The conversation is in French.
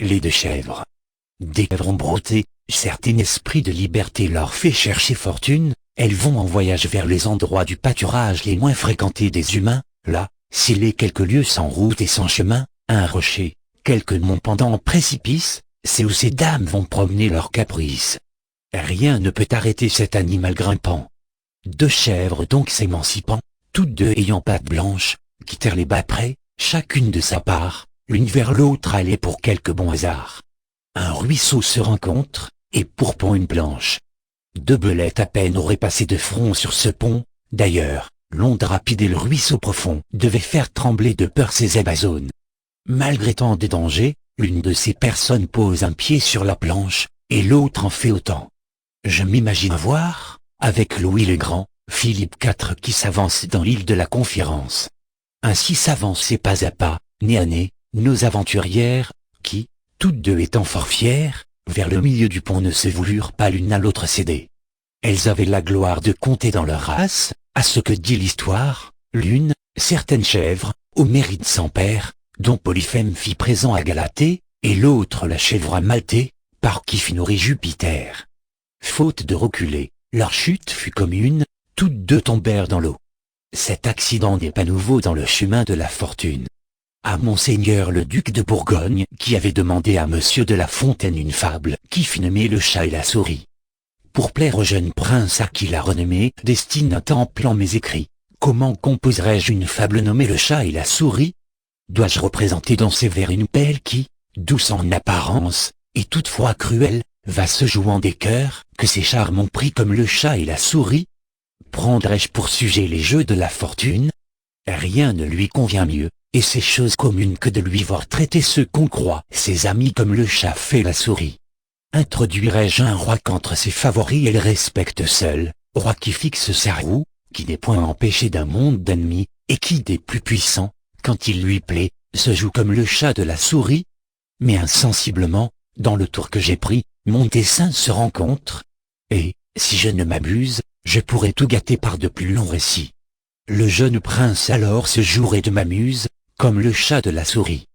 les deux chèvres. Dès qu'elles vont brouter, certain esprit de liberté leur fait chercher fortune, elles vont en voyage vers les endroits du pâturage les moins fréquentés des humains, là, s'il est quelques lieues sans route et sans chemin, un rocher, quelques monts pendant en précipice, c'est où ces dames vont promener leurs caprices. Rien ne peut arrêter cet animal grimpant. Deux chèvres donc s'émancipant, toutes deux ayant pattes blanches, quittèrent les bas prés, chacune de sa part, l'une vers l'autre allait pour quelque bon hasard. Un ruisseau se rencontre, et pour pont une planche. Deux belettes à peine auraient passé de front sur ce pont, d'ailleurs, l'onde rapide et le ruisseau profond devaient faire trembler de peur ces amazones. Malgré tant de dangers, l'une de ces personnes pose un pied sur la planche, et l'autre en fait autant. Je m'imagine voir, avec Louis le Grand, Philippe IV qui s'avance dans l'île de la Conférence. Ainsi s'avançaient pas à pas, nez à nez, nos aventurières, qui, toutes deux étant fort fières, vers le milieu du pont ne se voulurent pas l'une à l'autre céder. Elles avaient la gloire de compter dans leur race, à ce que dit l'histoire, l'une, certaine chèvre, au mérite sans pair, dont Polyphème fit présent à Galatée, et l'autre la chèvre à Maltais, par qui fut nourri Jupiter. Faute de reculer, leur chute fut commune, toutes deux tombèrent dans l'eau. Cet accident n'est pas nouveau dans le chemin de la fortune. À Monseigneur le duc de Bourgogne, qui avait demandé à Monsieur de La Fontaine une fable, qui fut nommée Le chat et la souris. Pour plaire au jeune prince à qui la renommée destine un temple en mes écrits, comment composerais-je une fable nommée Le chat et la souris? Dois-je représenter dans ces vers une belle qui, douce en apparence, et toutefois cruelle, va se jouant des cœurs, que ses charmes ont pris comme le chat et la souris? Prendrais-je pour sujet les jeux de la fortune? Rien ne lui convient mieux, et c'est chose commune que de lui voir traiter ceux qu'on croit ses amis comme le chat fait la souris. Introduirais-je un roi qu'entre ses favoris elle respecte seul, roi qui fixe sa roue, qui n'est point empêché d'un monde d'ennemis, et qui des plus puissants, quand il lui plaît, se joue comme le chat de la souris? Mais insensiblement, dans le tour que j'ai pris, mon dessein se rencontre, et, si je ne m'abuse, je pourrais tout gâter par de plus longs récits. Le jeune prince alors se jouerait de ma muse, comme le chat de la souris.